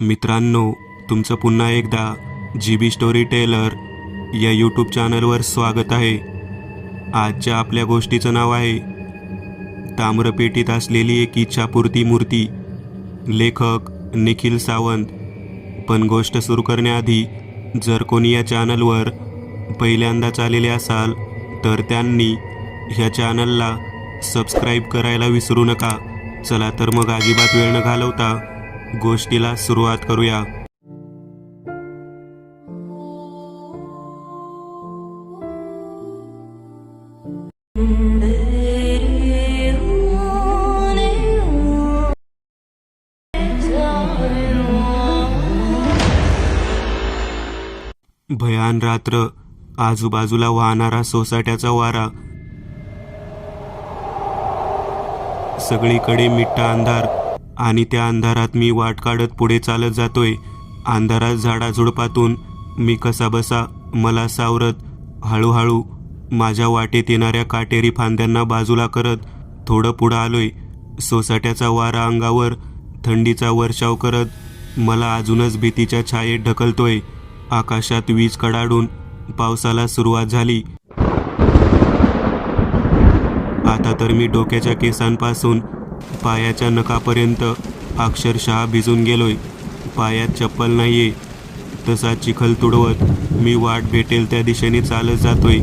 मित्रांनो, तुमचं पुन्हा एकदा GB स्टोरी टेलर या यूट्यूब चॅनलवर स्वागत आहे. आजच्या आपल्या गोष्टीचं नाव आहे ताम्रपेटीत असलेली एक इच्छापूर्ती मूर्ती. लेखक निखिल सावंत. पण गोष्ट सुरू करण्याआधी जर कोणी या चॅनलवर पहिल्यांदाच आलेले असाल तर त्यांनी ह्या चॅनलला सबस्क्राईब करायला विसरू नका. चला तर मग अजिबात वेळ न घालवता गोष्टीला सुरुवात करूया. भयान रात्र. आजूबाजूला वाहणारा सोसाट्याचा वारा. सगळीकडे मिट्टा अंधार आणि त्या अंधारात मी वाट काढत पुढे चालत जातोय. अंधारात झाडाझुडपातून मी कसाबसा मला सावरत हळूहळू माझ्या वाटेत येणाऱ्या काटेरी फांद्यांना बाजूला करत थोडं पुढं आलोय. सोसाट्याचा वारा अंगावर थंडीचा वर्षाव करत मला अजूनच भीतीच्या छायेत ढकलतोय. आकाशात वीज कडाडून पावसाला सुरुवात झाली. आता तर मी डोक्याच्या केसांपासून पायाच्या नखापर्यंत अक्षरशः भिजून गेलोय. पायात चप्पल नाहीये. तसा चिखल तुडवत मी वाट भेटेल त्या दिशेने चालत जातोय.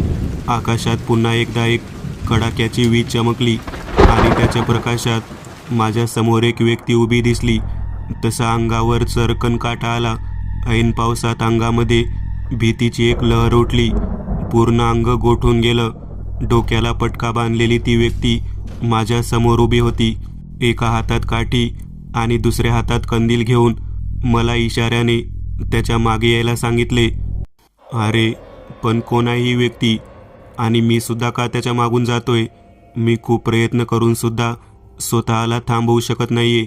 आकाशात पुन्हा एकदा एक कडाक्याची वीज चमकली आणि त्याच्या प्रकाशात माझ्या समोर एक व्यक्ती उभी दिसली. तसा अंगावर चरकन काटा आला. ऐन पावसात अंगामध्ये भीतीची एक लहर उठली. पूर्ण अंग गोठून गेलं. डोक्याला पटका बांधलेली ती व्यक्ती माझ्या समोर उभी होती. एका हातात काठी आणि दुसऱ्या हातात कंदील घेऊन मला इशाऱ्याने त्याच्या मागे यायला सांगितले. अरे पण कोण आहे ही व्यक्ती आणि मी सुद्धा का त्याच्या मागून जातोय? मी खूप प्रयत्न करून सुद्धा स्वतःला थांबवू शकत नाहीये.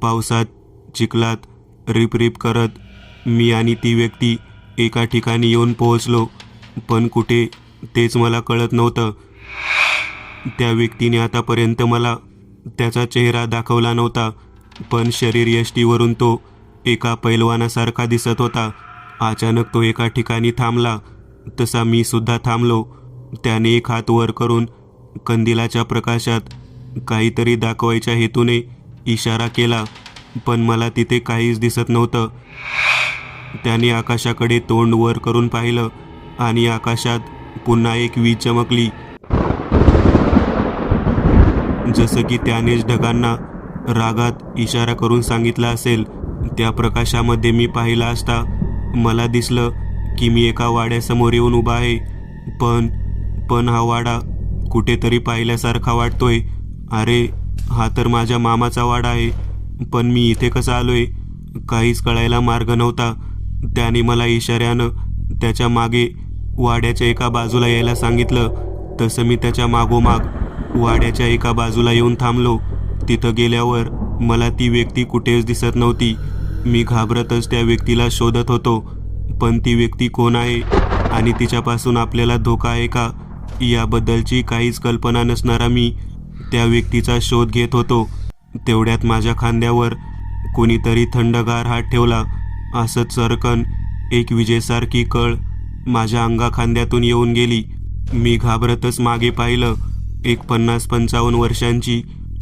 पावसात चिखलात रिपरिप करत मी आणि ती व्यक्ती एका ठिकाणी येऊन पोहोचलो. पण कुठे तेच मला कळत नव्हतं. त्या व्यक्तीने आतापर्यंत मला त्याचा चेहरा दाखवला नव्हता, पण शरीर यष्टीवरून तो एका पैलवानासारखा दिसत होता. अचानक तो एका ठिकाणी थांबला. तसा मी सुद्धा थांबलो. त्याने एक हात वर करून कंदिलाच्या प्रकाशात काहीतरी दाखवायच्या हेतूने इशारा केला, पण मला तिथे काहीच दिसत नव्हतं. त्याने आकाशाकडे तोंड वर करून पाहिलं आणि आकाशात पुन्हा एक वीज चमकली. जसं की त्यानेच ढगांना रागात इशारा करून सांगितला असेल. त्या प्रकाशामध्ये मी पाहिलं असता मला दिसलं की मी एका वाड्यासमोर येऊन उभा आहे. पण हा वाडा कुठेतरी पाहिल्यासारखा वाटतोय. अरे हा तर माझ्या मामाचा वाडा आहे. पण मी इथे कसा आलोय काहीच कळायला मार्ग नव्हता. त्याने मला इशाऱ्यानं त्याच्या मागे वाड्याच्या एका बाजूला यायला सांगितलं. तसं मी त्याच्या मागोमाग वाड्याच्या एका बाजूला येऊन थांबलो. तिथं गेल्यावर मला ती व्यक्ती कुठेच दिसत नव्हती. मी घाबरतच त्या व्यक्तीला शोधत होतो. पण ती व्यक्ती कोण आहे आणि तिच्यापासून आपल्याला धोका आहे का याबद्दलची काहीच कल्पना नसणारा मी त्या व्यक्तीचा शोध घेत होतो. तेवढ्यात माझ्या खांद्यावर कोणीतरी थंडगार हात ठेवला. असं चरकन एक विजेसारखी कळ माझ्या अंगाखांद्यातून येऊन गेली. मी घाबरतच मागे पाहिलं. एक 50-55 वर्षांची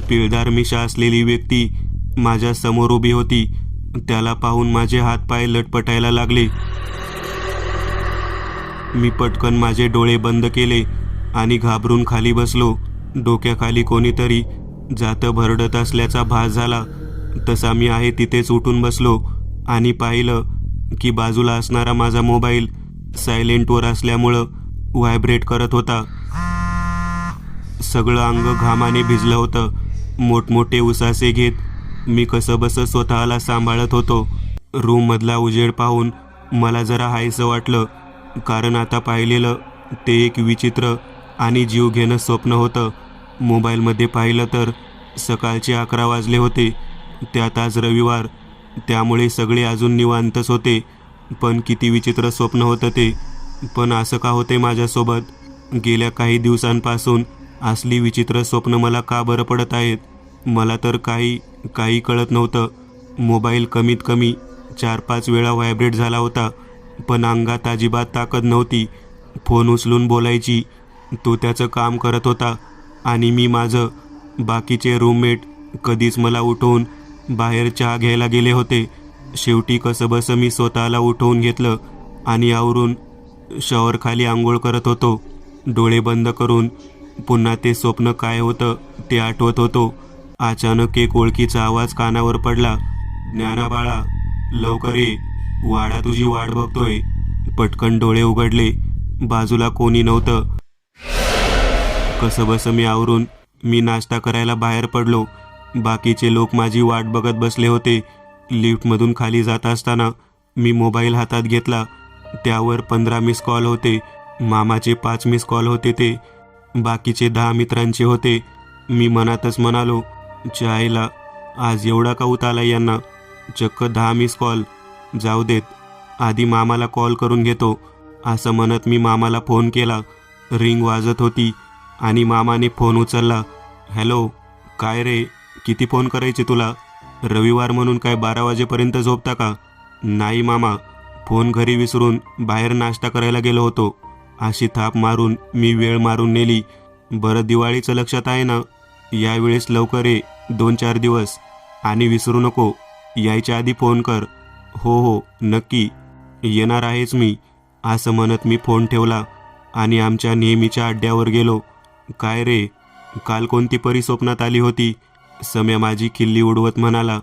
पिळदार मिशा असलेली व्यक्ती माझ्या समोर उभी होती. त्याला पाहून माझे हातपाय लटपटायला लागले. मी पटकन माझे डोळे बंद केले आणि घाबरून खाली बसलो. डोक्याखाली कोणीतरी जातं भरडत असल्याचा भास झाला. तसा मी आहे तिथेच उठून बसलो आणि पाहिलं की बाजूला असणारा माझा मोबाईल सायलेंटवर असल्यामुळं व्हायब्रेट करत होता. सगळं अंग घामाने भिजलं होतं. मोठमोठे उसासे घेत मी कसंबसं स्वतःला सांभाळत होतो. रूममधला उजेड पाहून मला जरा हायसं वाटलं, कारण आता पाहिलेलं ते एक विचित्र आणि जीव घेणं स्वप्न होतं. मोबाईलमध्ये पाहिलं तर सकाळचे 11 वाजले होते. त्यात आज रविवार, त्यामुळे सगळे अजून निवांतच होते. पण किती विचित्र स्वप्न होतं ते. पण असं का होते माझ्यासोबत? गेल्या काही दिवसांपासून असली विचित्र स्वप्न मला का बरं पडत आहेत? मला तर काही कळत नव्हतं. मोबाईल कमीत कमी 4-5 वेळा व्हायब्रेट झाला होता, पण अंगात अजिबात ताकद नव्हती फोन उचलून बोलायची. तो त्याचं काम करत होता आणि मी माझं. बाकीचे रूममेट कधीच मला उठवून बाहेर चहा घ्यायला गेले होते. शेवटी कसंबसं मी स्वतःला उठवून घेतलं आणि आवरून शॉवरखाली आंघोळ करत होतो. डोळे बंद करून पुन्हा ते स्वप्न काय होतं ते आठवत होतो. अचानक एक ओळखीचा आवाज कानावर पडला. ज्ञाना बाळा, लवकर ये, वाडा तुझी वाट बघतोय. पटकन डोळे उघडले. बाजूला कोणी नव्हतं. कसंबसं मी आवरून नाश्ता करायला बाहेर पडलो. बाकीचे लोक माझी वाट बघत बसले होते. लिफ्टमधून खाली जात असताना मी मोबाईल हातात घेतला. त्यावर 15 मिस कॉल होते. मामाचे 5 मिस कॉल होते. ते बाकीचे 10 मित्रांचे होते. मी मनातच म्हणालो, चायला आज एवढा का उताला यांना, चक्क 10 मिस कॉल. जाऊ देत, आधी मामाला कॉल करून घेतो. असं म्हणत मी मामाला फोन केला. रिंग वाजत होती आणि मामाने फोन उचलला. हॅलो, काय रे, किती फोन करायचे तुला? रविवार म्हणून काय 12 वाजेपर्यंत झोपता का? नाही मामा, फोन घरी विसरून बाहेर नाश्ता करायला गेलो होतो. अशी थाप मारून मी वेळ मारून नेली. बरं, दिवाळीचं लक्षात आहे ना? यावेळेस लवकर ये, 2-4 दिवस. आणि विसरू नको, यायच्या आधी फोन कर. हो हो, नक्की येणार आहेच मी. असं म्हणत मी फोन ठेवला आणि आमच्या नेहमीच्या अड्ड्यावर गेलो. काय रे, काल कोणती परी स्वप्नात आली होती? सम्या माझी खिल्ली उडवत म्हणाला.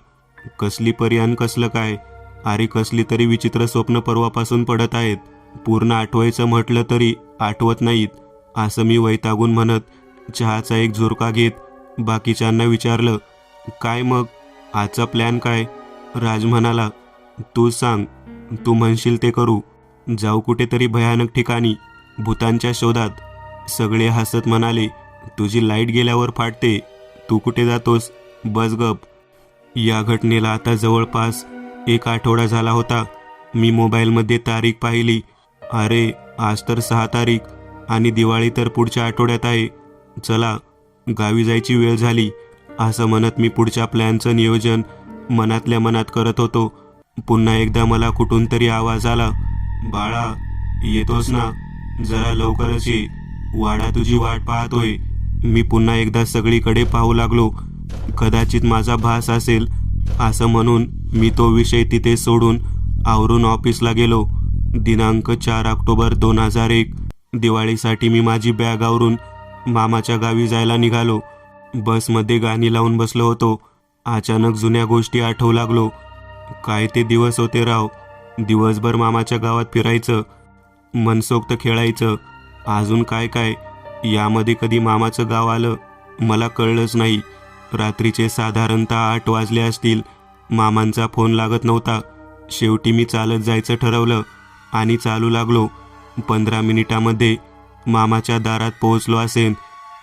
कसली परी आणि कसलं काय? अरे कसली तरी विचित्र स्वप्न परवापासून पडत आहेत. पूर्ण आठवायचं म्हटलं तरी आठवत नाहीत. असं मी वैतागून म्हणत चहाचा एक झुरका घेत बाकीच्यांना विचारलं, काय मग आजचा प्लॅन काय? राज म्हणाला, तूच सांग, तू म्हणशील ते करू. जाऊ कुठेतरी भयानक ठिकाणी, भूतांच्या शोधात. सगळे हसत म्हणाले, तुझी लाईट गेल्यावर फाटते, तू कुठे जातोस, बस गप. या घटनेला आता जवळपास 1 आठवडा झाला होता. मी मोबाईलमध्ये तारीख पाहिली. अरे आज तर 6 तारीख आणि दिवाळी तर पुढच्या आठवड्यात आहे. चला, गावी जायची वेळ झाली. असं म्हणत मी पुढच्या प्लॅनचं नियोजन मनातल्या मनात करत होतो. पुन्हा एकदा मला कुठून तरी आवाज आला. बाळा, येतोस ना? जरा लवकरच ये, वाडा तुझी वाट पाहतोय. मी पुन्हा एकदा सगळीकडे पाहू लागलो. कदाचित माझा भास असेल असं म्हणून मी तो विषय तिथे सोडून आवरून ऑफिसला गेलो. दिनांक 4 ऑक्टोबर 2001. दिवाळीसाठी मी माझी बॅग आवरून मामाच्या गावी जायला निघालो. बसमध्ये गाणी लावून बसलो होतो. अचानक जुन्या गोष्टी आठवू लागलो. काय ते दिवस होते राव. दिवसभर मामाच्या गावात फिरायचं, मनसोक्त खेळायचं, अजून काय काय. यामध्ये कधी मामाचं गाव आलं मला कळलंच नाही. रात्रीचे साधारणतः 8 वाजले असतील. मामांचा फोन लागत नव्हता. शेवटी मी चालत जायचं ठरवलं आणि चालू लागलो. 15 मिनिटामध्ये मामाच्या दारात पोहोचलो असेन.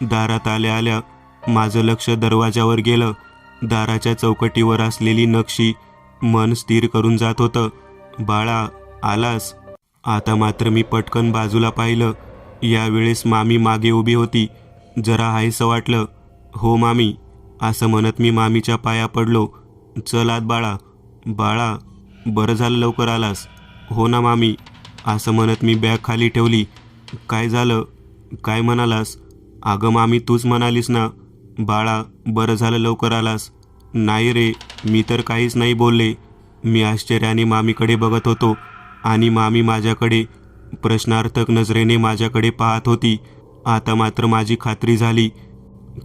दारात आल्या आल्या माझं लक्ष दरवाजावर गेलं. दाराच्या चौकटीवर असलेली नक्षी मन स्थिर करून जात होतं. बाळा, आलास? आता मात्र मी पटकन बाजूला पाहिलं. यावेळेस मामी मागे उभी होती. जरा हायसं वाटलं. हो मामी, असं म्हणत मी मामीच्या पाया पडलो. चल आत बाळा. बाळा, बरं झालं लवकर आलास. हो ना मामी, असं म्हणत मी बॅग खाली ठेवली. काय झालं, काय म्हणालास? अगं मामी, तूच म्हणालीस ना. बाळा, बरं झालं लवकर आलास. नाही रे, मी तर काहीच नाही बोलले. मी आश्चर्याने मामीकडे बघत होतो आणि मामी माझ्याकडे प्रश्नार्थक नजरेने माझ्याकडे पाहत होती. आता मात्र माझी खात्री झाली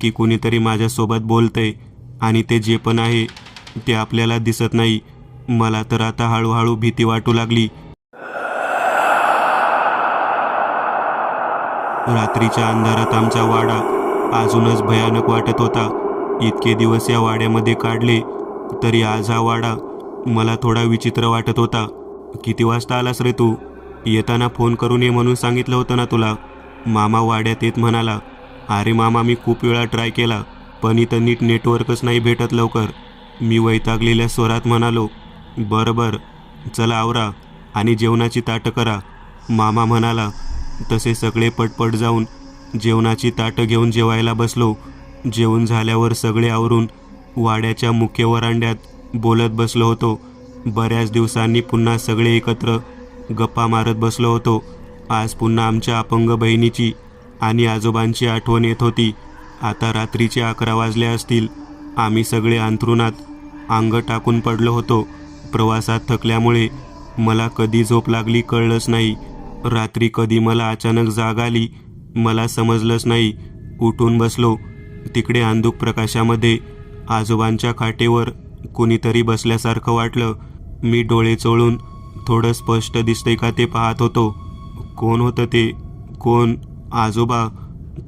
की कुणीतरी माझ्यासोबत बोलतंय आणि ते जे पण आहे ते आपल्याला दिसत नाही. मला तर आता हळूहळू भीती वाटू लागली. रात्रीच्या अंधारात आमचा वाडा अजूनच भयानक वाटत होता. इतके दिवस या वाड्यामध्ये काढले तरी आज हा वाडा मला थोडा विचित्र वाटत होता. किती वाजता आलास रे तू? येताना फोन करून ये म्हणून सांगितलं होतं ना तुला. मामा वाड्यात येत म्हणाला. अरे मामा, मी खूप वेळा ट्राय केला पण इथं नीट नेटवर्कच नाही भेटत लवकर. मी वैतागलेल्या स्वरात म्हणालो. बरं, चला आवरा आणि जेवणाची ताटं करा, मामा म्हणाला. तसे सगळे पटपट जाऊन जेवणाची ताटं घेऊन जेवायला बसलो. जेवण झाल्यावर सगळे आवरून वाड्याच्या मुख्य वरांड्यात बोलत बसलो होतो. बऱ्याच दिवसांनी पुन्हा सगळे एकत्र गप्पा मारत बसलो होतो. आज पुन्हा आमच्या अपंग बहिणीची आणि आजोबांची आठवण येत होती. आता रात्रीचे 11 वाजले असतील. आम्ही सगळे अंथरुणात अंग टाकून पडलो होतो. प्रवासात थकल्यामुळे मला कधी झोप लागली कळलंच नाही. रात्री कधी मला अचानक जाग आली मला समजलंच नाही. उठून बसलो. तिकडे अंधुक प्रकाशामध्ये आजोबांच्या खाटेवर कुणीतरी बसल्यासारखं वाटलं. मी डोळे चोळून थोडं स्पष्ट दिसतंय का ते पाहत होतो. कोण होतं ते? कोण? आजोबा?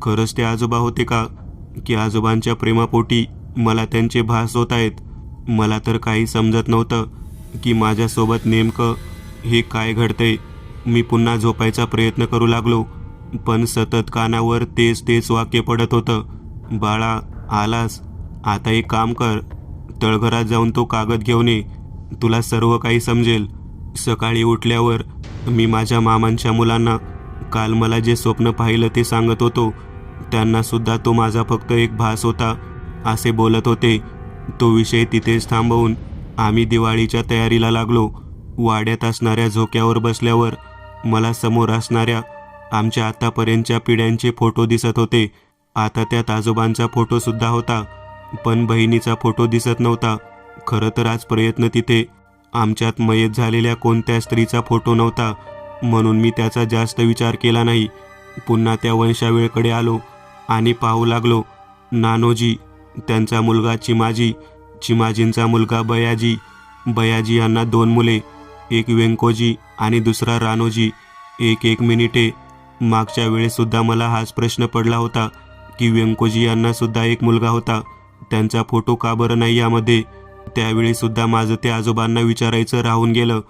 खरंच ते आजोबा होते का? की आजोबांच्या प्रेमापोटी मला त्यांचे भास होत आहेत? मला तर काही समजत नव्हतं की माझ्यासोबत नेमकं हे काय घडतंय. मी पुन्हा झोपायचा प्रयत्न करू लागलो, पण सतत कानावर तेच वाक्य पडत होतं. बाळा, आलास? आता एक काम कर, तळघरात जाऊन तो कागद घेऊन ये, तुला सर्व काही समजेल. सकाळी उठल्यावर मी माझ्या मामांच्या मुलांना काल मला जे स्वप्न पाहिलं ते सांगत होतो. त्यांना सुद्धा तो माझा फक्त एक भास होता असे बोलत होते. तो विषय तिथेच थांबवून आम्ही दिवाळीच्या तयारीला लागलो. वाड्यात असणाऱ्या झोक्यावर बसल्यावर मला समोर असणाऱ्या आमच्या आतापर्यंतच्या पिढ्यांचे फोटो दिसत होते. आता त्यात आजोबांचा फोटोसुद्धा होता, पण बहिणीचा फोटो दिसत नव्हता. खरं तर आज प्रयत्न तिथे आमच्यात मयत झालेल्या कोणत्या स्त्रीचा फोटो नव्हता, म्हणून मी त्याचा जास्त विचार केला नाही. पुन्हा त्या वंशावेळकडे आलो आणि पाहू लागलो. नानोजी, त्यांचा मुलगा चिमाजी, चिमाजींचा मुलगा बयाजी, बयाजी यांना 2 मुले, एक व्यंकोजी आणि दुसरा रानोजी. एक मिनिटे, मागच्या वेळेसुद्धा मला हाच प्रश्न पडला होता की व्यंकोजी यांना सुद्धा एक मुलगा होता, त्यांचा फोटो का बरं नाही यामध्ये? त्यावेळीसुद्धा माझं ते आजोबांना विचारायचं राहून गेलं.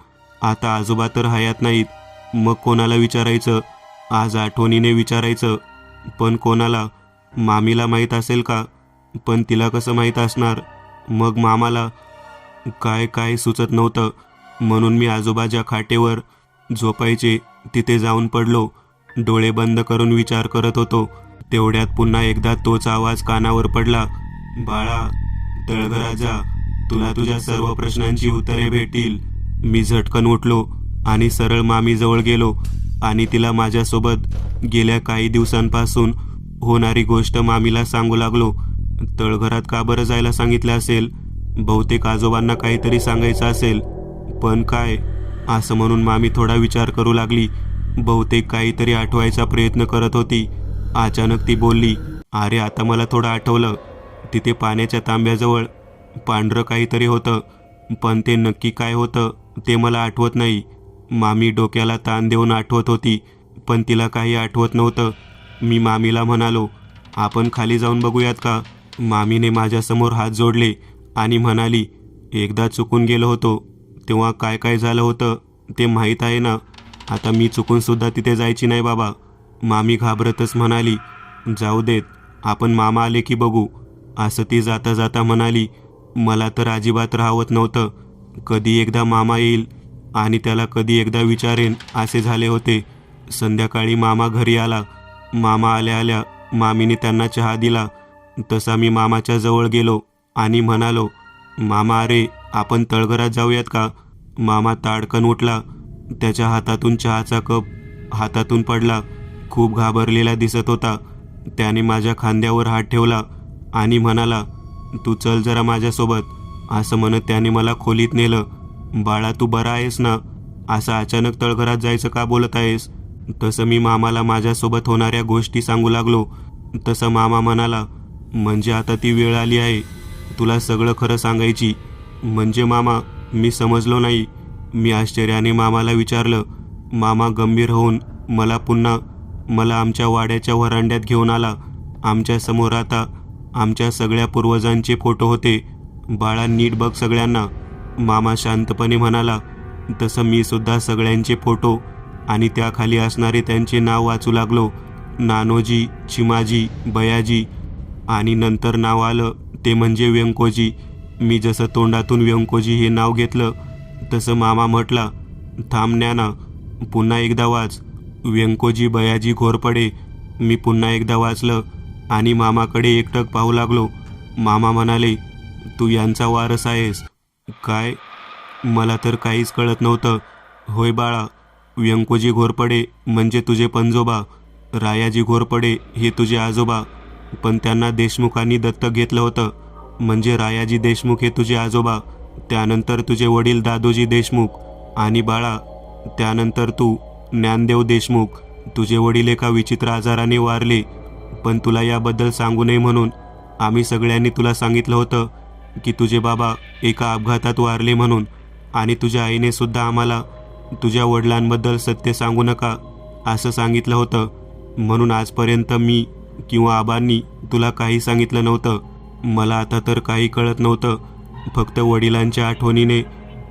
आता आजोबा तर हयात नाहीत, मग कोणाला विचारायचं? आज आठवणीने विचारायचं, पण कोणाला? मामीला माहीत असेल का? पण तिला कसं माहीत असणार? मग मामाला? काय सुचत नव्हतं, म्हणून मी आजोबा ज्या खाटेवर झोपायचे तिथे जाऊन पडलो. डोळे बंद करून विचार करत होतो. तेवढ्यात पुन्हा एकदा तोच आवाज कानावर पडला. बाळा, तळघरात जा, तुला तुझ्या सर्व प्रश्नांची उत्तरे भेटतील. मी झटकन उठलो आणि सरळ मामीजवळ गेलो आणि तिला माझ्यासोबत गेल्या काही दिवसांपासून होणारी गोष्ट मामीला सांगू लागलो. तळघरात का बरं जायला सांगितलं असेल? बहुतेक आजोबांना काहीतरी सांगायचं असेल, पण काय? असं म्हणून मामी थोडा विचार करू लागली. बहुतेक काहीतरी आठवायचा प्रयत्न करत होती. अचानक ती बोलली, अरे आता मला थोडं आठवलं. तिथे पाण्याच्या तांब्याजवळ पांढरं काहीतरी होतं, पण ते नक्की काय होतं ते मला आठवत नाही. मामी डोक्याला ताण देऊन आठवत होती, पण तिला काही आठवत नव्हतं. मी मामीला म्हणालो, आपण खाली जाऊन बघूयात का? मामीने माझ्यासमोर हात जोडले आणि म्हणाली, एकदा चुकून गेलो होतो तेव्हा काय झालं होतं ते माहीत आहे ना. आता मी चुकूनसुद्धा तिथे जायची नाही बाबा. मामी घाबरतच म्हणाली, जाऊ देत, आपण मामा आले की बघू, असं ती जाता जाता म्हणाली. मला तर अजिबात राहवत नव्हतं. कधी एकदा मामा येईल आणि त्याला कधी एकदा विचारेन असे झाले होते. संध्याकाळी मामा घरी आला. मामा आल्या मामीने त्यांना चहा दिला. तसा मी मामाच्या जवळ गेलो आणि म्हणालो, मामा, अरे आपण तळघरात जाऊयात का? मामा ताडकन उठला. त्याच्या हातातून चहाचा कप हातातून पडला. खूप घाबरलेला दिसत होता. त्याने माझ्या खांद्यावर हात ठेवला आणि म्हणाला, तू चल जरा माझ्यासोबत. असं म्हणत त्याने मला खोलीत नेलं. बाळा, तू बरा आहेस ना? असं अचानक तळघरात जायचं का बोलत आहेस? तसं मी मामाला माझ्यासोबत होणाऱ्या गोष्टी सांगू लागलो. तसं मामा म्हणाला, म्हणजे आता ती वेळ आली आहे तुला सगळं खरं सांगायची? म्हणजे मामा, मी समजलो नाही. मी आश्चर्याने मामाला विचारलं. मामा गंभीर होऊन मला आमच्या वाड्याच्या व्हरांड्यात घेऊन आला. आमच्या समोर आता आमच्या सगळ्या पूर्वजांचे फोटो होते. बाळा, नीट बघ सगळ्यांना, मामा शांतपणे म्हणाला. तसं मी सुद्धा सगळ्यांचे फोटो आणि त्याखाली असणारे त्यांचे नाव वाचू लागलो. नानोजी, चिमाजी, बयाजी आणि नंतर नाव आलं ते म्हणजे व्यंकोजी. मी जसं तोंडातून व्यंकोजी हे नाव घेतलं तसं मामा म्हटला, थांब ज्ञाना, पुन्हा एकदा वाच. व्यंकोजी बयाजी घोरपडे. मी पुन्हा एकदा वाचलं आणि मामाकडे एकटक पाहू लागलो. मामा म्हणाले, तू यांचा वारस आहेस काय? मला तर काहीच कळत नव्हतं. होय बाळा, व्यंकोजी घोरपडे म्हणजे तुझे पणजोबा, रायाजी घोरपडे हे तुझे आजोबा, पण त्यांना देशमुखांनी दत्तक घेतलं होतं. म्हणजे रायाजी देशमुख हे तुझे आजोबा, त्यानंतर तुझे वडील दादोजी देशमुख, आणि बाळा त्यानंतर तू ज्ञानदेव देशमुख. तुझे वडील एका विचित्र आजाराने वारले, पण तुला याबद्दल सांगू नये म्हणून आम्ही सगळ्यांनी तुला सांगितलं होतं की तुझे बाबा एका अपघातात वारले म्हणून. आणि तुझ्या आईने सुद्धा आम्हाला तुझ्या वडिलांबद्दल सत्य सांगू नका असं सांगितलं होतं. म्हणून आजपर्यंत मी किंवा आबांनी तुला काही सांगितलं नव्हतं. मला आता तर काही कळत नव्हतं. फक्त वडिलांच्या आठवणीने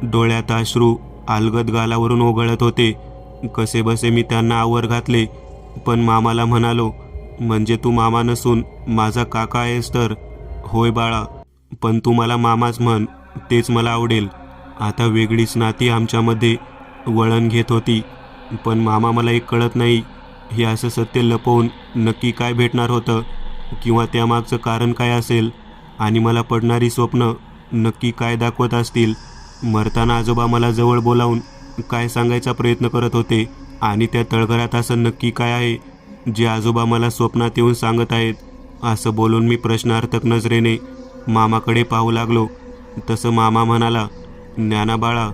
डोळ्यात अश्रू अलगद गालावरून ओघळत होते. कसेबसे मी त्यांना आवर घातले, पण मामाला म्हणालो, म्हणजे तू मामा नसून माझा काका आहेस तर? होय बाळा, पण तू मला मामाच म्हण, तेच मला आवडेल. आता वेगळीच नाती आमच्यामध्ये वळण घेत होती. पण मामा मला एक कळत नाही, हे असं सत्य लपवून नक्की काय भेटणार होतं, किंवा त्यामागचं कारण काय असेल, आणि मला पडणारी स्वप्न नक्की काय दाखवत असतील. मरताना आजोबा मला जवळ बोलावून काय सांगायचा प्रयत्न करत होते, आणि त्या तळघरात असं नक्की काय आहे जे आजोबा मला स्वप्नात येऊन सांगत आहेत. असं बोलून मी प्रश्नार्थक नजरेने मामाकडे पाहू लागलो. तसं मामा म्हणाला, ज्ञाना बाळा,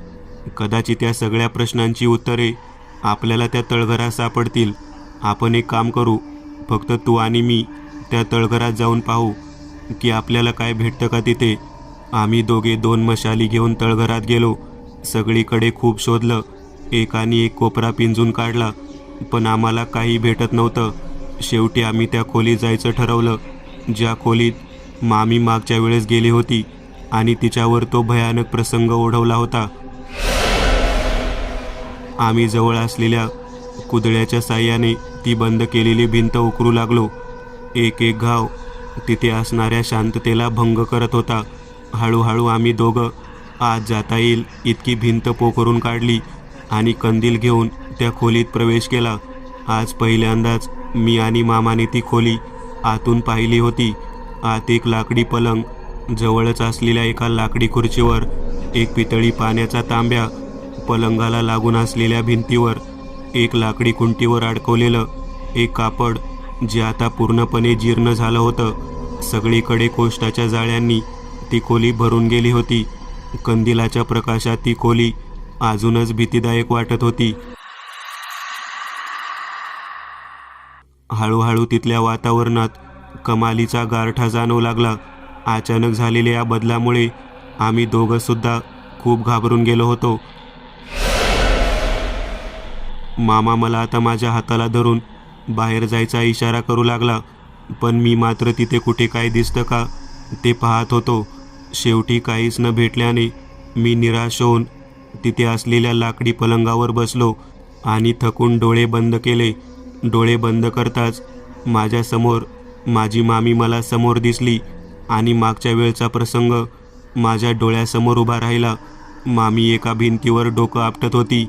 कदाचित या सगळ्या प्रश्नांची उत्तरे आपल्याला त्या तळघरात सापडतील. आपण एक काम करू, फक्त तू आणि मी त्या तळघरात जाऊन पाहू की आपल्याला काय भेटतं का तिथे. आम्ही दोघे 2 मशाली घेऊन तळघरात गेलो. सगळीकडे खूप शोधलं, एकाने एक कोपरा पिंजून काढला, पण आम्हाला काही भेटत नव्हतं. शेवटी आम्ही त्या खोलीत जायचं ठरवलं, ज्या खोलीत मामी मागच्या वेळेस गेली होती आणि तिच्यावर तो भयानक प्रसंग ओढवला होता. आम्ही जवळ असलेल्या कुदळ्याच्या साह्याने ती बंद केलेली भिंत उकरू लागलो. एक एक घाव तिथे असणाऱ्या शांततेला भंग करत होता. हळूहळू आम्ही दोघं आत जाता येईल इतकी भिंत पोखरून काढली आणि कंदील घेऊन त्या खोलीत प्रवेश केला. आज पहिल्यांदाच मी आणि मामाने ती खोली आतून पाहिली होती. आत एक लाकडी पलंग, जवळच असलेल्या एका लाकडी खुर्चीवर एक पितळी पाण्याचा तांब्या, पलंगाला लागून असलेल्या भिंतीवर एक लाकडी खुंटीवर अडकवलेलं एक कापड जे आता पूर्णपणे जीर्ण झालं होतं. सगळीकडे कोष्टाच्या जाळ्यांनी ती खोली भरून गेली होती. कंदिलाच्या प्रकाशात ती खोली अजूनच भीतीदायक वाटत होती. हळूहळू तिथल्या वातावरणात कमालीचा गारठा जाणवू लागला. अचानक झालेल्या या बदलामुळे आम्ही दोघं सुद्धा खूप घाबरून गेलो होतो. मामा मला आता माझ्या हाताला धरून बाहेर जायचा इशारा करू लागला, पण मी मात्र तिथे कुठे काय दिसतं का ते पाहत होतो. शेवटी काहीच न भेटल्याने मी निराश होऊन तिथे असलेल्या लाकडी पलंगावर बसलो आणि थकून डोळे बंद केले. डोळे बंद करताच माझ्यासमोर माझी मामी मला समोर दिसली आणि मागच्या वेळचा प्रसंग माझ्या डोळ्यासमोर उभा राहिला. मामी एका भिंतीवर डोकं आपटत होती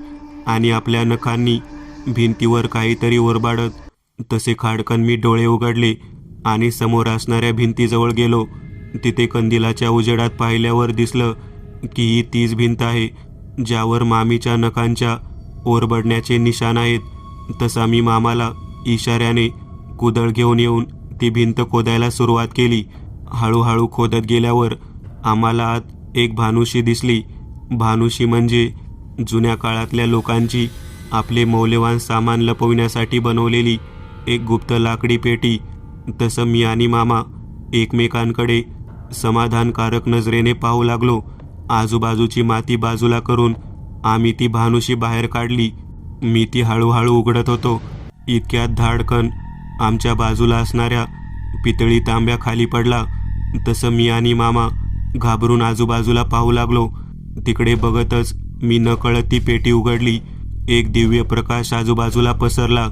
आणि आपल्या नखांनी भिंतीवर काहीतरी ओरबाडत. तसे खाडकन मी डोळे उघडले आणि समोर असणाऱ्या भिंतीजवळ गेलो. तिथे कंदिलाच्या उजेडात पाहिल्यावर दिसलं की ही तीच भिंत आहे ज्यावर मामीच्या नखांच्या ओरबडण्याचे निशाण आहेत. तसा मी मामाला इशाऱ्याने कुदळ घेऊन येऊन ती भिंत खोदायला सुरुवात केली. हळूहळू खोदत गेल्यावर आम्हाला आत एक भानुशी दिसली. भानुशी म्हणजे जुन्या काळातल्या लोकांची आपले मौल्यवान सामान लपविण्यासाठी बनवलेली एक गुप्त लाकडी पेटी. तसं मी आणि मामा एकमेकांकडे समाधानकारक नजरेने पाहू लागलो. आजूबाजूची माती बाजूला करून आम्ही ती भानुशी बाहेर काढली. मी ती हळूहळू उघडत होतो. इतक्यात धाडकन आमच्या बाजूला असणाऱ्या पितळी तांब्या खाली पडला. तसं मी आणि मामा घाबरून आजूबाजूला पाहू लागलो. तिकडे बघतच मी नकळत ती पेटी उघडली. एक दिव्य प्रकाश आजूबाजूला पसरला.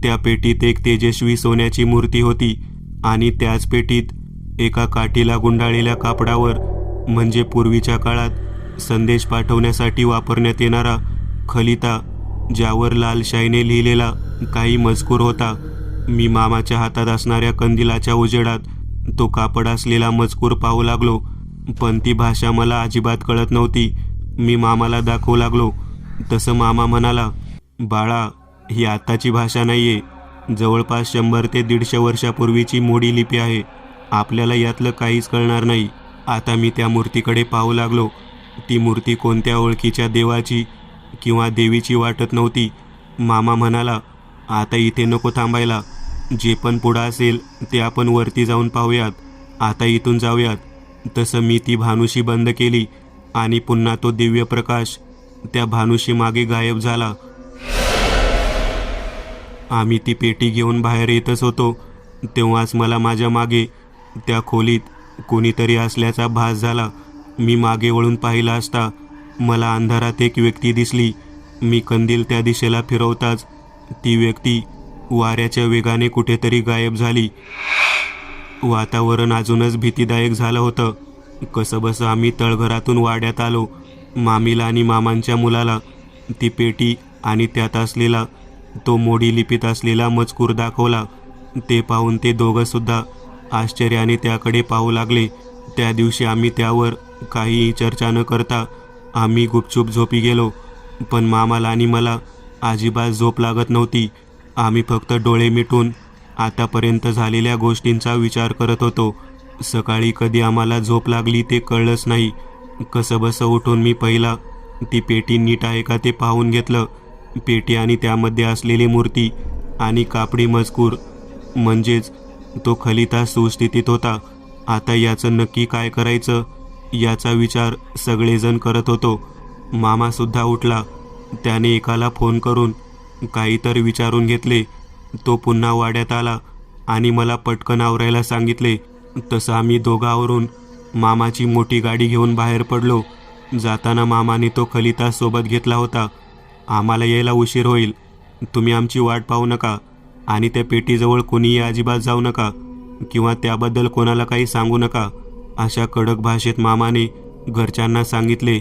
त्या पेटीत एक तेजस्वी सोन्याची मूर्ती होती आणि त्याच पेटीत एका काठीला गुंडाळलेल्या कापडावर, म्हणजे पूर्वीच्या काळात संदेश पाठवण्यासाठी वापरण्यात येणारा खलिता, ज्यावर लाल शाईने लिहिलेला काही मजकूर होता. मी मामाच्या हातात असणाऱ्या कंदिलाच्या उजेडात तो कापड असलेला मजकूर पाहू लागलो, पण ती भाषा मला अजिबात कळत नव्हती. मी मामाला दाखवू लागलो. तसं मामा म्हणाला, बाळा, ही आत्ताची भाषा नाही आहे. जवळपास 100 ते 150 वर्षापूर्वीची मोडी लिपी आहे. आपल्याला यातलं काहीच कळणार नाही. आता मी त्या मूर्तीकडे पाहू लागलो. ती मूर्ती कोणत्या ओळखीच्या देवाची किंवा देवीची वाटत नव्हती. मामा म्हणाला, आता इथे नको थांबायला. जे पण पुढं असेल ते आपण वरती जाऊन पाहूयात. आता इथून जाऊयात. तसं मी ती भानुशी बंद केली आणि पुन्हा तो दिव्य प्रकाश त्या भानुशी मागे गायब झाला. आम्ही ती पेटी घेऊन बाहेर येतच होतो तेव्हाच मला माझ्या मागे त्या खोलीत कोणीतरी असल्याचा भास झाला. मी मागे वळून पाहिला असता मला अंधारात एक व्यक्ती दिसली. मी कंदील त्या दिशेला फिरवताच ती व्यक्ती वाऱ्याच्या वेगाने कुठेतरी गायब झाली. वातावरण अजूनच भीतीदायक झालं होतं. कसंबसं आम्ही तळघरातून वाड्यात आलो. मामीला आणि मामांच्या मुलाला ती पेटी आणि त्यात असलेला तो मोडी लिपीत असलेला मजकूर दाखवला. ते पाहून ते दोघंसुद्धा आश्चर्याने त्याकडे पाहू लागले. त्या दिवशी आम्ही त्यावर काहीही चर्चा न करता आम्ही गुपचूप झोपी गेलो. पण मामाला आणि मला अजिबात झोप लागत नव्हती. आम्ही फक्त डोळे मिटून आतापर्यंत झालेल्या गोष्टींचा विचार करत होतो. सकाळी कधी आम्हाला झोप लागली ते कळलंच नाही. कसंबसं उठून मी पहिला ती पेटी नीट आहे का ते पाहून घेतलं. पेटी आणि त्यामध्ये असलेली मूर्ती आणि कापडी मजकूर म्हणजेच तो खलिता सुस्थितीत होता. आता याचं नक्की काय करायचं याचा विचार सगळेजण करत होतो. मामासुद्धा उठला. त्याने एकाला फोन करून काहीतरी विचारून घेतले. तो पुन्हा वाड्यात आला आणि मला पटकन आवरायला सांगितले. तसं आम्ही दोघांवरून मामाची मोठी गाडी घेऊन बाहेर पडलो. जाताना मामाने तो खलिता सोबत घेतला होता. आम्हाला यायला उशीर होईल, तुम्ही आमची वाट पाहू नका आणि त्या पेटीजवळ कोणीही अजिबात जाऊ नका किंवा त्याबद्दल कोणाला काही सांगू नका, अशा कडक भाषेत मामाने घरच्यांना सांगितले.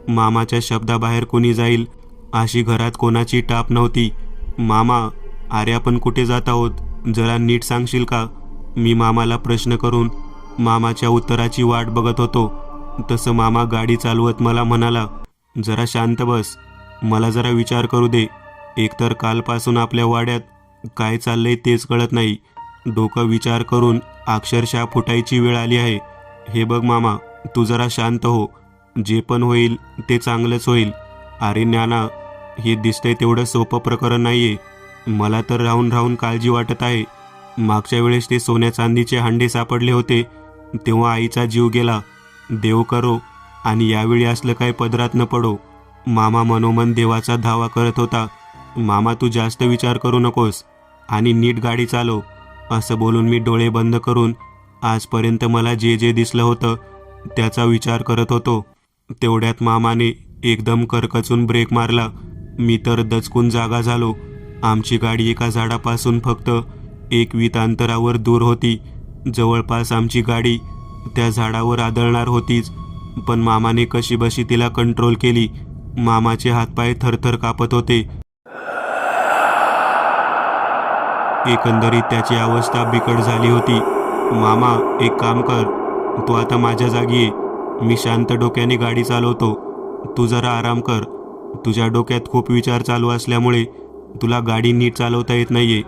मामाच्या शब्दाबाहेर कोणी जाईल अशी घरात कोणाची टाप नव्हती. मामा, अरे आपण कुठे जात आहोत, जरा नीट सांगशील का? मी मामाला प्रश्न करून मामाच्या उत्तराची वाट बघत होतो. तसं मामा गाडी चालवत मला म्हणाला, जरा शांत बस, मला जरा विचार करू दे. एकतर कालपासून आपल्या वाड्यात काय चाललंय तेच कळत नाही. डोकं विचार करून अक्षरशः फुटायची वेळ आली आहे. हे बघ मामा, तू जरा शांत हो. जे पण होईल ते चांगलंच होईल. अरे ज्ञाना, हे दिसतंय तेवढं सोपं प्रकरण नाहीये. मला तर राहून राहून काळजी वाटत आहे. मागच्या वेळेस ते सोन्या चांदीचे हांडे सापडले होते तेव्हा आईचा जीव गेला. देव करो आणि यावेळी असलं काय पदरात न पडो. मामा मनोमन देवाचा धावा करत होता. मामा, तू जास्त विचार करू नकोस आणि नीट गाडी चालव, असं बोलून मी डोळे बंद करून आजपर्यंत मला जे जे दिसलं होतं त्याचा विचार करत होतो. तेवढ्यात मामाने एकदम करकचून ब्रेक मारला. मी तर दचकून जागा झालो. आमची गाडी एका झाडापासून फक्त 1 वीत अंतरावर दूर होती. जवळपास आमची गाडी त्या झाडावर आदळणार होतीच, पण मामाने कशीबशी तिला कंट्रोल केली. मामाचे हातपाय थरथर कापत होते. एकंदरीत त्याची अवस्था बिकट झाली होती. मामा, एक काम कर, तू आता माझ्या जागी ये. मी शांत डोक्याने गाडी चालवतो, तू जरा आराम कर. तुझ्या डोक्यात खूप विचार चालू असल्यामुळे तुला गाडी नीट चालवता येत नाहीये.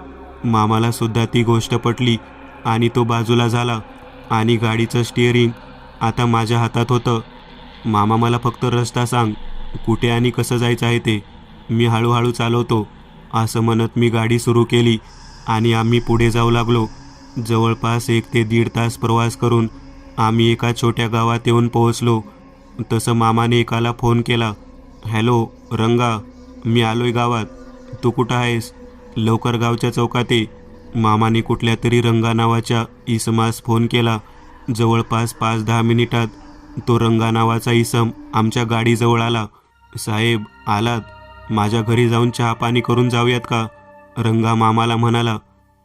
मामाला सुद्धा ती गोष्ट पटली आणि तो बाजूला झाला आणि गाडीचं स्टिअरिंग आता माझ्या हातात होतं. मामा, मला फक्त रस्ता सांग, कुठे आणि कसं जायचं आहे ते, मी हळूहळू चालवतो, असं म्हणत मी गाडी सुरू केली आणि आम्ही पुढे जाऊ लागलो. जवळपास 1 ते 1.5 तास प्रवास करून आम्ही एका छोट्या गावात येऊन पोहोचलो. तसं मामाने एकाला फोन केला. हॅलो रंगा, मी आलोय गावात, तू कुठं आहेस? लवकर गावच्या चौकात ये. मामाने कुठल्या तरी रंगा नावाच्या इसमास फोन केला. जवळपास 5-10 मिनिटात तो रंगा नावाचा इसम आमच्या गाडीजवळ आला. साहेब आलात, माझ्या घरी जाऊन चहा पाणी करून जाऊयात का? रंगा मामाला म्हणाला.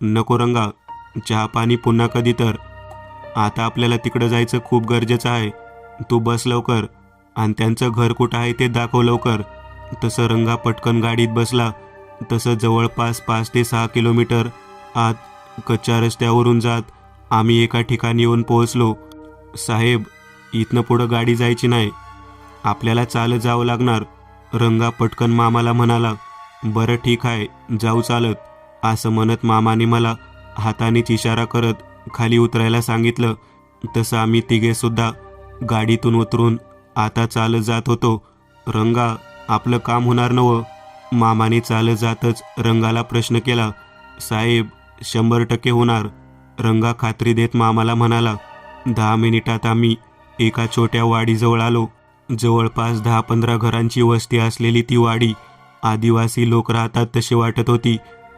नको रंगा, चहा पाणी पुन्हा कधी तर, आता आपल्याला तिकडं जायचं खूप गरजेचं आहे. तू बस लवकर आणि त्यांचं घर कुठं आहे ते दाखव लवकर. तसं रंगा पटकन गाडीत बसला. तसं जवळपास 5 ते 6 किलोमीटर आत कच्च्या रस्त्यावरून जात आम्ही एका ठिकाणी येऊन पोहोचलो. साहेब, इथनं पुढं गाडी जायची नाही. आपल्याला चालत जावं लागणार. रंगा पटकन मामाला म्हणाला, बरं ठीक आहे, जाऊ चालत. असं म्हणत मामाने मला हातानेच इशारा करत खाली उतरायला सांगितलं. तसं आम्ही तिघेसुद्धा गाडीतून उतरून आता चालत जात होतो. रंगा, आपलं काम होणार नवं? मामाने चालत जातच रंगाला प्रश्न केला. साहेब, 100% होणार. रंगा खात्री देत मामाला म्हणाला. 10 मिनिटात आम्ही एका छोट्या वाडीजवळ आलो. जवळपास 10-15 घरांची वस्ती असलेली ती वाडी आदिवासी लोक राहतात तशी वाटत होती.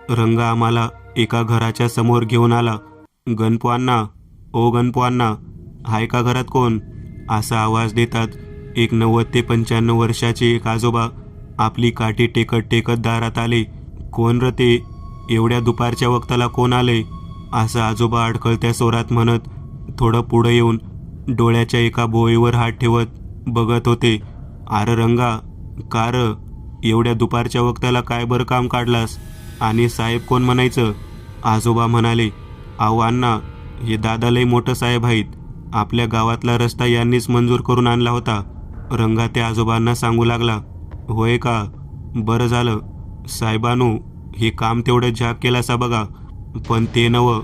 रंगा आम्हाला एका घराच्या समोर घेऊन आला. गणपू अण्णा, ओ गणपू अण्णा, हाय का घरात कोण? असा आवाज देतात एक 90 ते 95 वर्षाचे एक आजोबा आपली काठी टेकत टेकत दारात आले. कोण र ते? एवढ्या दुपारच्या वक्ताला कोण आले? असं आजोबा अडखळत्या स्वरात म्हणत थोडं पुढं येऊन डोळ्याच्या एका भोवईवर हात ठेवत बघत होते. अरे रंगा, का र? एवढ्या दुपारच्या वक्ताला काय बरं काम काढलास? आणि साहेब कोण म्हणायचं? आजोबा म्हणाले, अहो अण्णा, हे दादा लय मोठं साहेब आहेत. आपल्या गावातला रस्ता यांनीच मंजूर करून आणला होता. रंगा त्या आजोबांना सांगू लागला. होय का? बरं झालं. साहेबानू, हे काम तेवढं झाक केलासा बघा. पण ते नवं,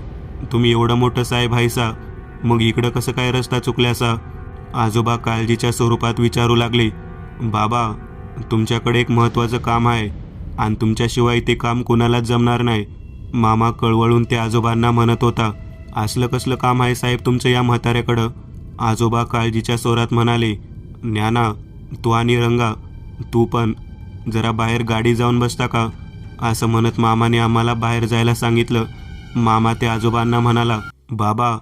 तुम्ही एवढं मोठं साहेब आहेसा, मग इकडं कसं काय रस्ता चुकल्यासा? आजोबा काळजीच्या स्वरूपात विचारू लागले. बाबा, तुमच्याकडे एक महत्त्वाचं काम आहे आणि तुमच्याशिवाय ते काम कुणालाच जमणार नाही. मामा कळवळून त्या आजोबांना म्हणत होता. असलं कसलं काम आहे साहेब तुमचं या म्हाताऱ्याकडं? आजोबा काळजीच्या स्वरात म्हणाले. ज्ञाना, तू आणि रंगा, तू पण जरा बाहेर गाडी जाऊन बसता का? असं म्हणत मामाने आम्हाला बाहेर जायला सांगितलं. मामा त्या आजोबांना म्हणाला, बाबा,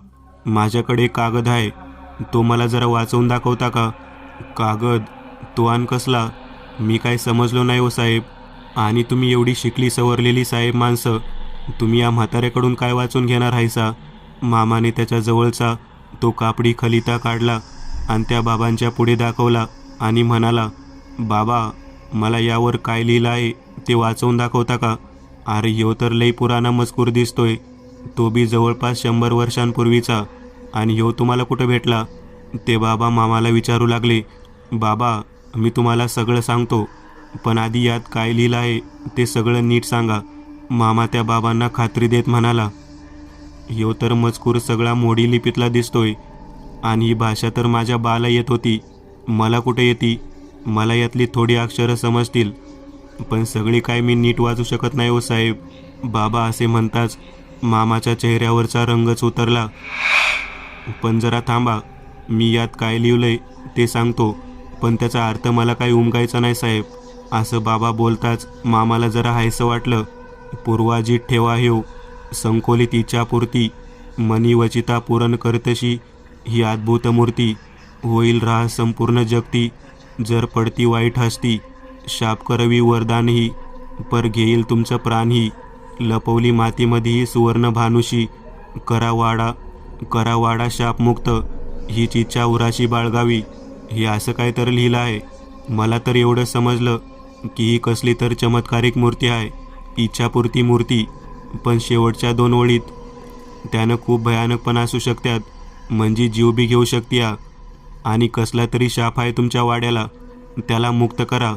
माझ्याकडे एक कागद आहे, तो मला जरा वाचवून दाखवता का? कागद? तो आण कसला? मी काय समजलो नाही हो साहेब. आणि तुम्ही एवढी शिकली सवरलेली साहेब माणसं, तुम्ही या म्हाताऱ्याकडून काय वाचून घेणार आहेसा? मामाने त्याच्या जवळचा तो कापडी खलिता काढला आणि त्या बाबांच्या पुढे दाखवला आणि म्हणाला, बाबा, मला यावर काय लिहिलं आहे ते वाचवून दाखवता का? अरे ह्यो तर लई पुराणा मजकूर दिसतोय. तो बी जवळपास 100 वर्षांपूर्वीचा. आणि ह्यो तुम्हाला कुठं भेटला? ते बाबा मामाला विचारू लागले. बाबा, मी तुम्हाला सगळं सांगतो, पण आधी यात काय लिहिलं आहे ते सगळं नीट सांगा. मामा त्या बाबांना खात्री देत म्हणाला. ह्यो तर मजकूर सगळा मोडी लिपीतला दिसतोय आणि ही भाषा तर माझ्या बाला येत होती. मला कुठे येते? मला यातली थोडी अक्षरं समजतील, पण सगळी काय मी नीट वाचू शकत नाही हो साहेब. बाबा असे म्हणताच मामाच्या चेहऱ्यावरचा रंगच उतरला. पण जरा थांबा, मी यात काय लिहिलंय ते सांगतो, पण त्याचा अर्थ मला काही उमगायचा नाही साहेब. असं बाबा बोलताच मामाला जरा हायसं वाटलं. पूर्वाजीत ठेवा ह्यो संकोलित इच्छापूर्ती, मनी वचिता पूरण करतशी ही अद्भुत मूर्ती. होईल राह संपूर्ण जगती, जर पडती वाईट हसती. शाप करवी वरदानही, पर घेईल तुमचं प्राणही. लपवली मातीमध्येही सुवर्ण भानुशी, करा वाडा शापमुक्त. हीच इच्छा उराशी बाळगावी. हे असं काय तर लिहिलं आहे. मला तर एवढं समजलं की ही कसली तर चमत्कारिक मूर्ती आहे, इच्छापूर्ती मूर्ती. पण शेवटच्या 2 ओळीत त्यानं खूप भयानक पण असू शकतात, म्हणजे जीव बी घेऊ शकत्या. आणि कसला तरी शाप आहे तुमच्या वाड्याला, त्याला मुक्त करा,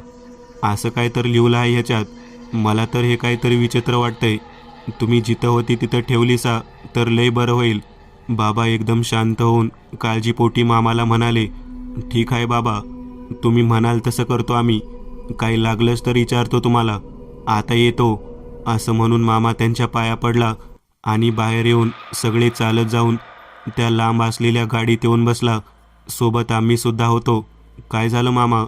असं काय तर लिहिलं आहे ह्याच्यात. मला तर हे काहीतरी विचित्र वाटतंय. तुम्ही जिथं होती तिथं ठेवलीसा तर लय बरं होईल. बाबा एकदम शांत होऊन काळजीपोटी मामाला म्हणाले. ठीक आहे बाबा, तुम्ही म्हणाल तसं करतो आम्ही. काही लागलंच तर विचारतो तुम्हाला. आता येतो. असं म्हणून मामा त्यांच्या पाया पडला आणि बाहेर येऊन सगळे चालत जाऊन त्या लांब असलेल्या गाडीत येऊन बसला. सोबत आम्ही सुद्धा होतो. काय झालं मामा?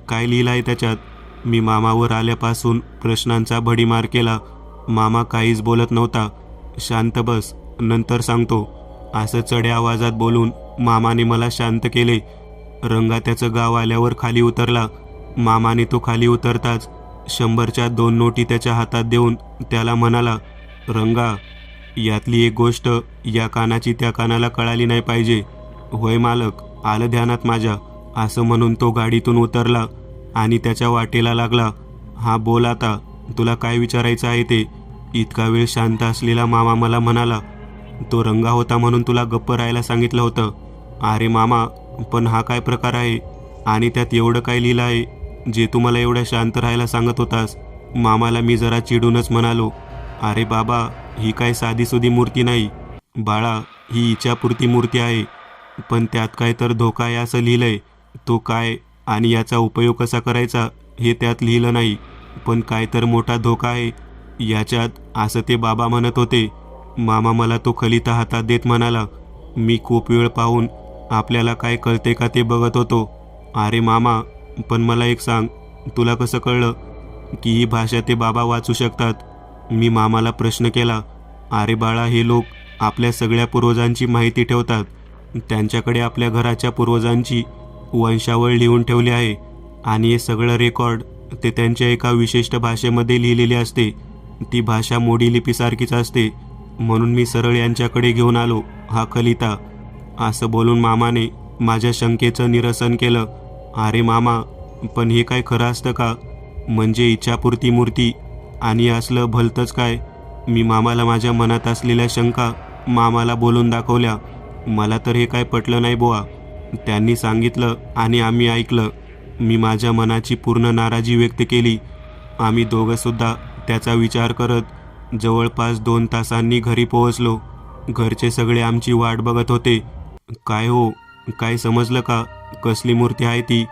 काय लिहिलं आहे त्याच्यात? मी मामावर आल्यापासून प्रश्नांचा भडीमार केला. मामा काहीच बोलत नव्हता. शांत बस, नंतर सांगतो, असं चढ्या आवाजात बोलून मामाने मला शांत केले. रंगा त्याचं गाव आल्यावर खाली उतरला. मामाने तो खाली उतरताच 100च्या 2 नोटी त्याच्या हातात देऊन त्याला म्हणाला, रंगा, यातली एक गोष्ट या कानाची त्या कानाला कळाली नाही पाहिजे. होय मालक, आलं ध्यानात माझ्या. असं म्हणून तो गाडीतून उतरला आणि त्याच्या वाटेला लागला. हा बोल आता, तुला काय विचारायचं आहे ते? इतका वेळ शांत असलेला मामा मला म्हणाला, तो रंगा होता म्हणून तुला गप्प राहायला सांगितलं होतं. अरे मामा, पण हा काय प्रकार आहे? आणि त्यात एवढं काय लिहिलं आहे जे तुम्हाला एवढ्या शांत राहायला सांगत होतास? मामाला मी जरा चिडूनच म्हणालो, अरे बाबा, ही काय साधीसुधी मूर्ती नाही बाळा, ही इच्छापुरती मूर्ती आहे. पण त्यात काय तर धोका आहे असं लिहिलंय. तो काय आणि याचा उपयोग कसा करायचा हे त्यात लिहिलं नाही, पण काय तर मोठा धोका आहे याच्यात, असं ते बाबा म्हणत होते. मामा मला तो खलिता हातात देत म्हणाला. मी खूप वेळ पाहून आपल्याला काय कळते का ते बघत होतो. अरे मामा, पण मला एक सांग, तुला कसं कळलं की ही भाषा ते बाबा वाचू शकतात? मी मामाला प्रश्न केला. अरे बाळा, हे लोक आपल्या सगळ्या पूर्वजांची माहिती ठेवतात. त्यांच्याकडे आपल्या घराच्या पूर्वजांची वंशावळ लिहून ठेवली आहे आणि हे सगळं रेकॉर्ड ते त्यांच्या एका विशिष्ट भाषेमध्ये लिहिलेले असते. ती भाषा मोडी लिपीसारखीच असते. म्हणून मी सरळ यांच्याकडे घेऊन आलो हा खलिता. असं बोलून मामाने माझ्या शंकेचं निरसन केलं. अरे मामा, पण हे काय खरं असतं का? म्हणजे इच्छापुरती मूर्ती आणि असलं भलतंच काय? मी मामाला माझ्या मनात असलेल्या शंका मामाला बोलून दाखवल्या. मला तर हे काय पटलं नाही बुवा. त्यांनी सांगितलं आणि आम्ही ऐकलं. मी माझ्या मनाची पूर्ण नाराजी व्यक्त केली. आम्ही दोघंसुद्धा त्याचा विचार करत जवळपास 2 तासांनी घरी पोहोचलो. घरचे सगळे आमची वाट बघत होते. काय हो, काय समजलं का? कसली मूर्ती आहे ती?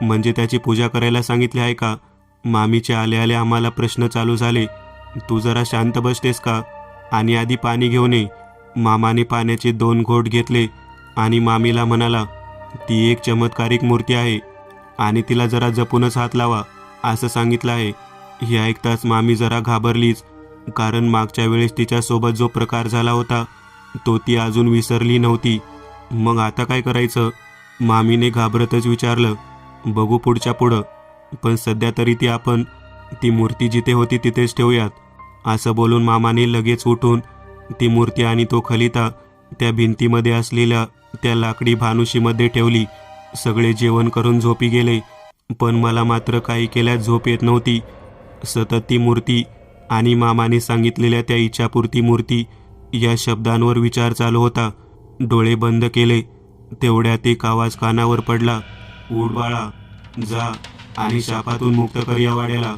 म्हणजे त्याची पूजा करायला सांगितली आहे का? मामीचे आले आले आम्हाला प्रश्न चालू झाले. तू जरा शांत बसतेस का? आणि आधी पाणी घेऊन ये. मामाने पाण्याचे 2 घोट घेतले आणि मामीला म्हणाला, ती एक चमत्कारिक मूर्ती आहे आणि तिला जरा जपूनच हात लावा असं सांगितलं आहे. हे ऐकताच मामी जरा घाबरलीच, कारण मागच्या वेळेस तिच्यासोबत जो प्रकार झाला होता तो ती अजून विसरली नव्हती. मग आता काय करायचं? मामीने घाबरतच विचारलं. बघू पुढच्या पुढं, पण सध्या तरी आपण ती मूर्ती जिथे होती तिथेच ठेवूयात. असं बोलून मामाने लगेच उठून ती मूर्ती आणि तो खलिता त्या भिंतीमध्ये असलेल्या त्या लाकडी भानुशीमध्ये ठेवली. सगळे जेवण करून झोपी गेले, पण मला मात्र काही केल्यास झोप येत नव्हती. सतत ती मूर्ती आणि मामाने सांगितलेल्या त्या इच्छापुरती मूर्ती या शब्दांवर विचार चालू होता. डोळे बंद केले तेवढ्यात एक आवाज कानावर पडला. उठ बाळा, जा आणि शापातून मुक्त कर या वाड्याला.